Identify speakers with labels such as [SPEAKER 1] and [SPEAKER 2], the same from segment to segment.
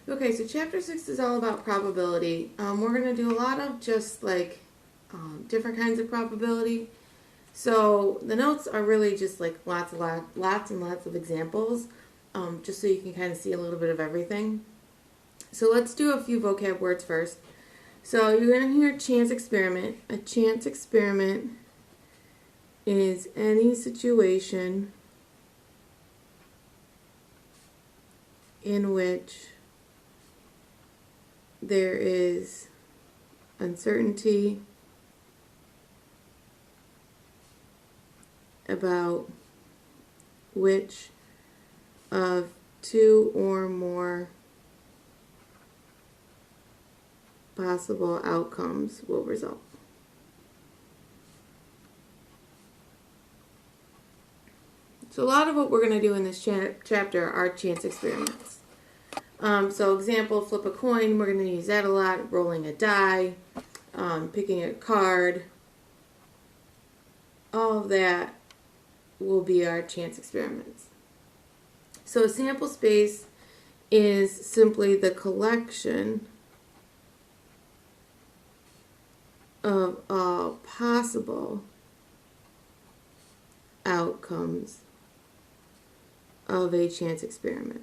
[SPEAKER 1] Okay, so chapter 6 is all about probability. We're going to do a lot of just like different kinds of probability. So the notes are really just like lots and lots of examples, just so you can kind of see a little bit of everything. So let's do a few vocab words first. So you're going to hear chance experiment. A chance experiment is any situation in which there is uncertainty about which of two or more possible outcomes will result. So a lot of what we're going to do in this chapter are chance experiments. So example, flip a coin, we're going to use that a lot, rolling a die, picking a card. All of that will be our chance experiments. So a sample space is simply the collection of all possible outcomes of a chance experiment.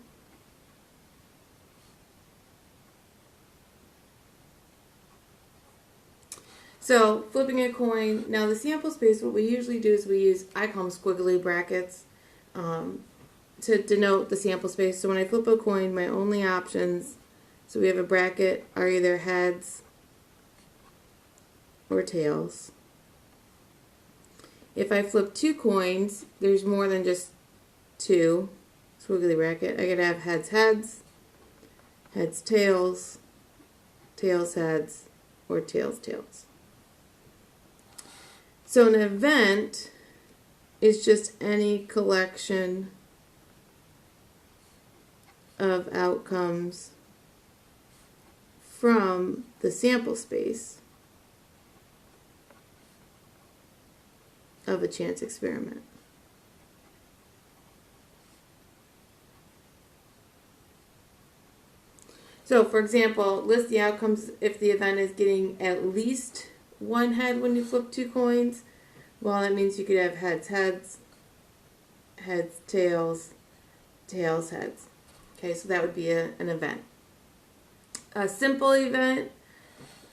[SPEAKER 1] So flipping a coin, now the sample space, what we usually do is we use, I call them squiggly brackets, to denote the sample space. So when I flip a coin, my only options, so we have a bracket, are either heads or tails. If I flip two coins, there's more than just two, squiggly bracket. I could have heads, heads, tails, tails, heads, or tails, tails. So an event is just any collection of outcomes from the sample space of a chance experiment. So, for example, list the outcomes if the event is getting at least one head when you flip two coins. Well, that means you could have heads, heads, tails, tails, heads. Okay, so that would be an event. A simple event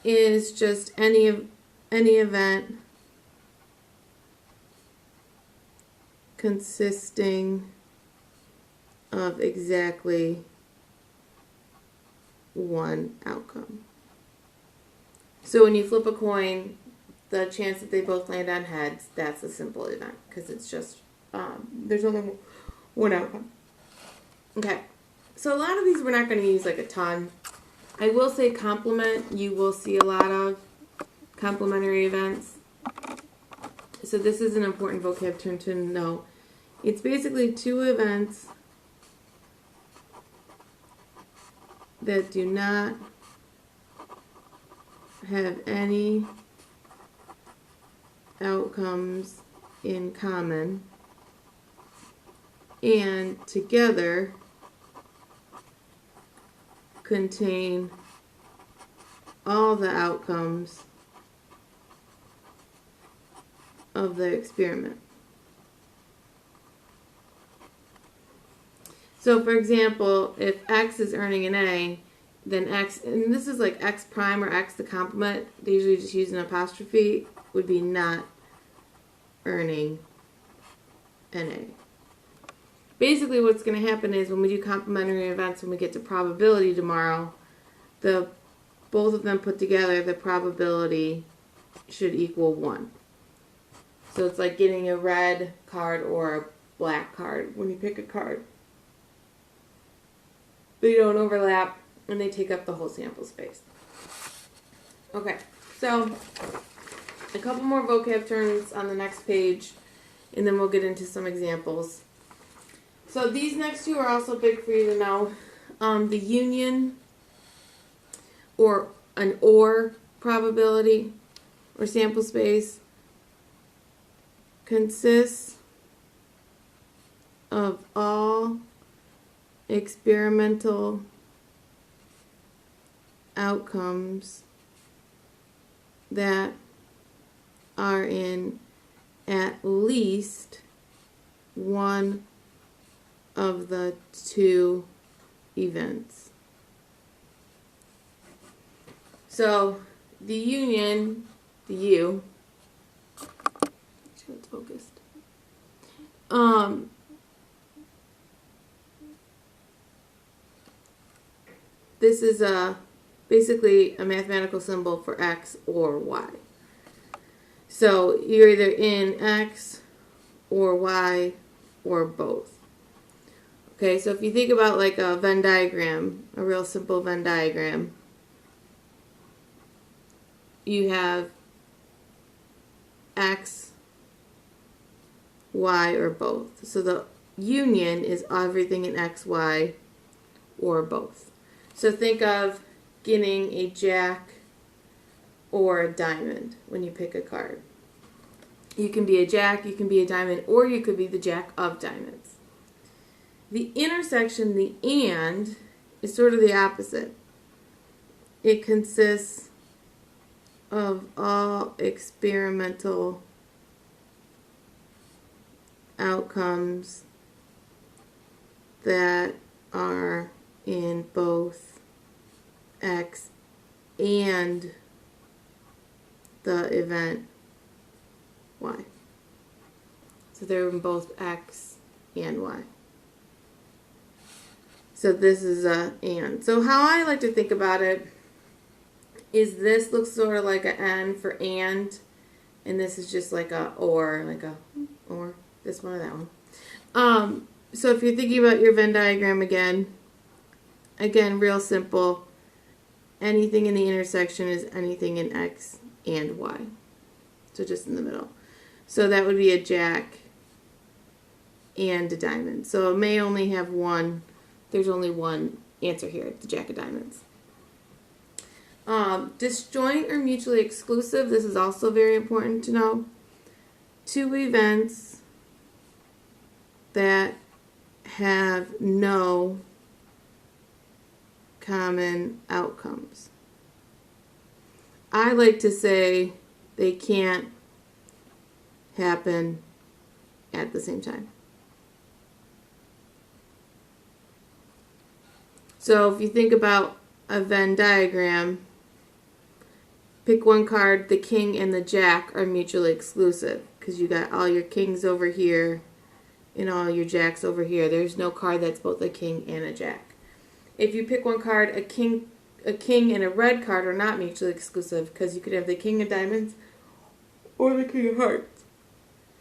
[SPEAKER 1] is just any event consisting of exactly one outcome. So when you flip a coin, the chance that they both land on heads, that's a simple event because it's just, there's only one outcome. Okay, so a lot of these we're not going to use like a ton. I will say complement, you will see a lot of complementary events. So this is an important vocab term to know. It's basically two events that do not have any outcomes in common and together contain all the outcomes of the experiment. So for example, if X is earning an A, then X, and this is like X prime or X the complement, they usually just use an apostrophe, would be not earning an A. Basically what's going to happen is when we do complementary events, when we get to probability tomorrow, both of them put together, the probability should equal 1. So it's like getting a red card or a black card when you pick a card. They don't overlap and they take up the whole sample space. Okay, so a couple more vocab terms on the next page and then we'll get into some examples. So these next two are also big for you to know. The union or an or probability or sample space consists of all experimental outcomes that are in at least one of the two events. So the union, the U, make sure it's focused. This is basically a mathematical symbol for X or Y. So you're either in X or Y or both. Okay, so if you think about like a Venn diagram, a real simple Venn diagram, you have X, Y, or both. So the union is everything in X, Y, or both. So think of getting a jack or a diamond when you pick a card. You can be a jack, you can be a diamond, or you could be the jack of diamonds. The intersection, the and, is sort of the opposite. It consists of all experimental outcomes that are in both X and the event Y. So they're in both X and Y. So this is a and. So how I like to think about it is this looks sort of like an N for and this is just like a or, this one or that one. So if you're thinking about your Venn diagram again, real simple. Anything in the intersection is anything in X and Y. So just in the middle. So that would be a jack and a diamond. So it may only have one. There's only one answer here, the jack of diamonds. Disjoint or mutually exclusive. This is also very important to know. Two events that have no common outcomes. I like to say they can't happen at the same time. So if you think about a Venn diagram, pick one card, the king and the jack are mutually exclusive because you got all your kings over here and all your jacks over here. There's no card that's both a king and a jack. If you pick one card, a king and a red card are not mutually exclusive because you could have the king of diamonds or the king of hearts.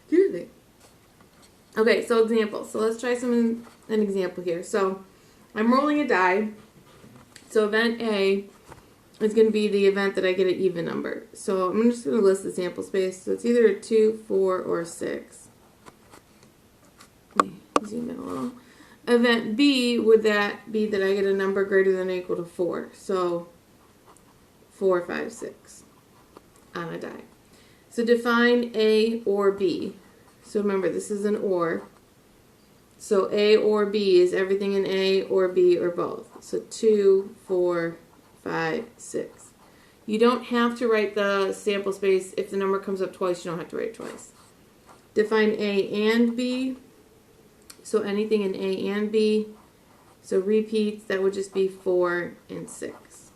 [SPEAKER 1] Excuse me. Okay, so example. So let's try an example here. So I'm rolling a die. So event A is going to be the event that I get an even number. So I'm just going to list the sample space. So it's either a 2, 4, or 6. Let me zoom in a little. Event B, would that be that I get a number greater than or equal to 4. So 4, 5, 6 on a die. So define A or B. So remember, this is an or. So A or B is everything in A or B or both. So 2, 4, 5, 6. You don't have to write the sample space. If the number comes up twice, you don't have to write it twice. Define A and B. So anything in A and B. So repeats, that would just be 4 and 6.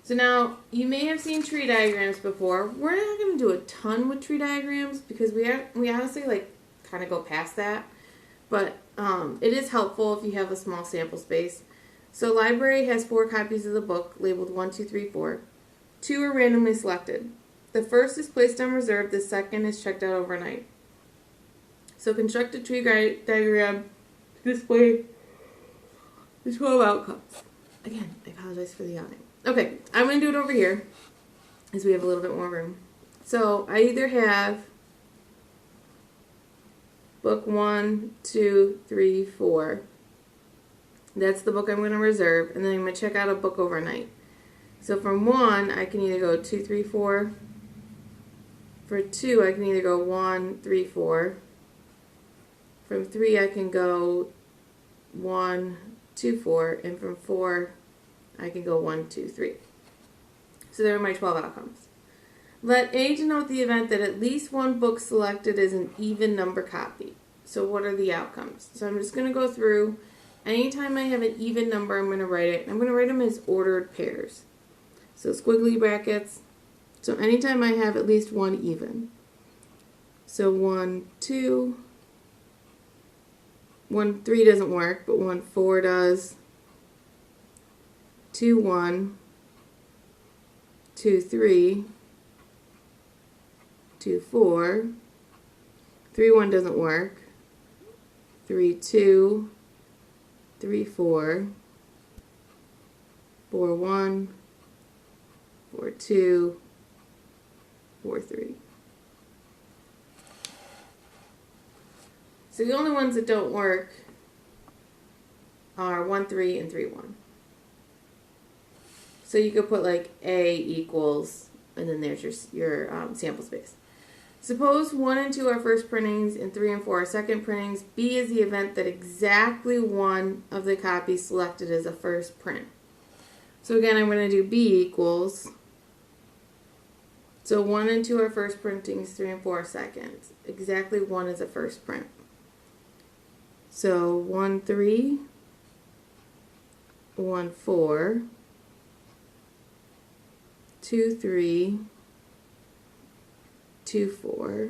[SPEAKER 1] So now, you may have seen tree diagrams before. We're not going to do a ton with tree diagrams because we honestly kind of go past that. But it is helpful if you have a small sample space. So library has 4 copies of the book labeled 1, 2, 3, 4. 2 are randomly selected. The first is placed on reserve. The second is checked out overnight. So construct a tree diagram to display the 12 outcomes. Again, I apologize for the yawning. Okay, I'm going to do it over here as we have a little bit more room. So I either have book 1, 2, 3, 4. That's the book I'm going to reserve, and then I'm going to check out a book overnight. So from 1, I can either go 2, 3, 4. For 2, I can either go 1, 3, 4. From 3, I can go 1, 2, 4, and from 4, I can go 1, 2, 3. So there are my 12 outcomes. Let A denote the event that at least one book selected is an even number copy. So what are the outcomes? So I'm just going to go through. Anytime I have an even number, I'm going to write it. I'm going to write them as ordered pairs. So squiggly brackets. So anytime I have at least one even. So 1, 2, 1, 3 doesn't work, but 1, 4 does. 2, 1, 2, 3, 2, 4, 3, 1 doesn't work. 3, 2, 3, 4, 4, 1, 4, 2, 4, 3. So the only ones that don't work are 1, 3, and 3, 1. So you could put like A equals, and then there's your sample space. Suppose 1 and 2 are first printings and 3 and 4 are second printings. B is the event that exactly one of the copies selected as a first print. So again, I'm going to do B equals. So 1 and 2 are first printings, 3 and 4 are seconds. Exactly one is a first print. So 1, 3, 1, 4, 2, 3, 2, 4,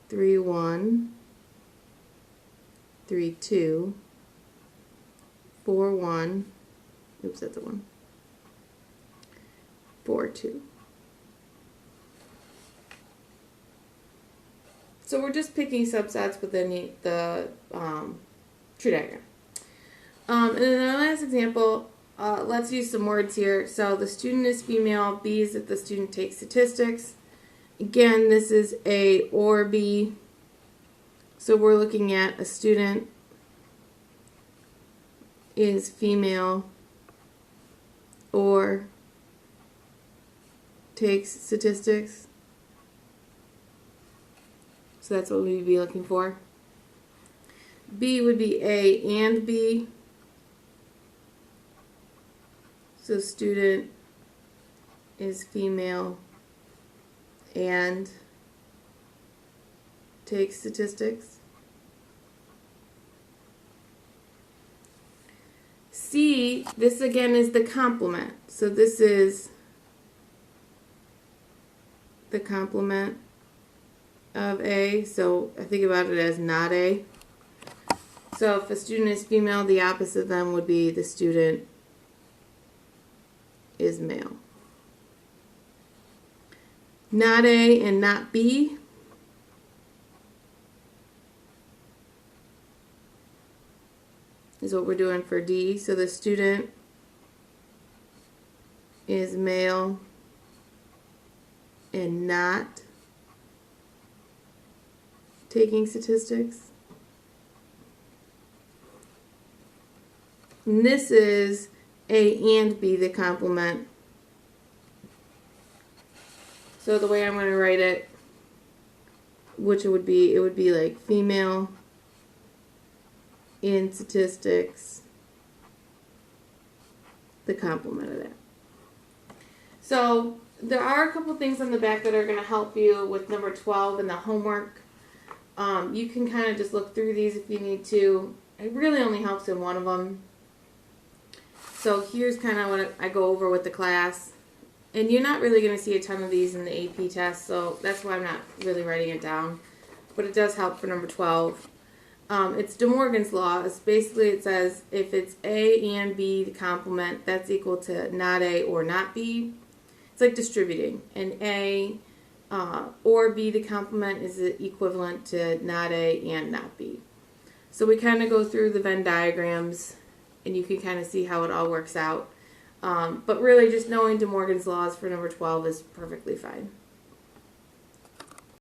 [SPEAKER 1] 3, 1, 3, 2, 4, 1, oops, that's a 1, 4, 2. So we're just picking subsets within the tree diagram. And then our last example, let's use some words here. So the student is female, B is that the student takes statistics. Again, this is A or B. So we're looking at a student is female or takes statistics. So that's what we'd be looking for. B would be A and B. So student is female and takes statistics. C, this again is the complement. So this is the complement of A. So I think about it as not A. So if a student is female, the opposite of them would be the student is male. Not A and not B. Is what we're doing for D. So the student is male and not taking statistics. And this is A and B, the complement. So the way I'm going to write it, which it would be like female in statistics, the complement of that. So there are a couple things on the back that are going to help you with number 12 and the homework. You can kind of just look through these if you need to. It really only helps in one of them. So here's kind of what I go over with the class. And you're not really going to see a ton of these in the AP test, so that's why I'm not really writing it down. But it does help for number 12. It's De Morgan's law. It's basically, it says if it's A and B, the complement, that's equal to not A or not B. It's like distributing. And A or B, the complement, is equivalent to not A and not B. So we kind of go through the Venn diagrams, and you can kind of see how it all works out. But really, just knowing De Morgan's laws for number 12 is perfectly fine.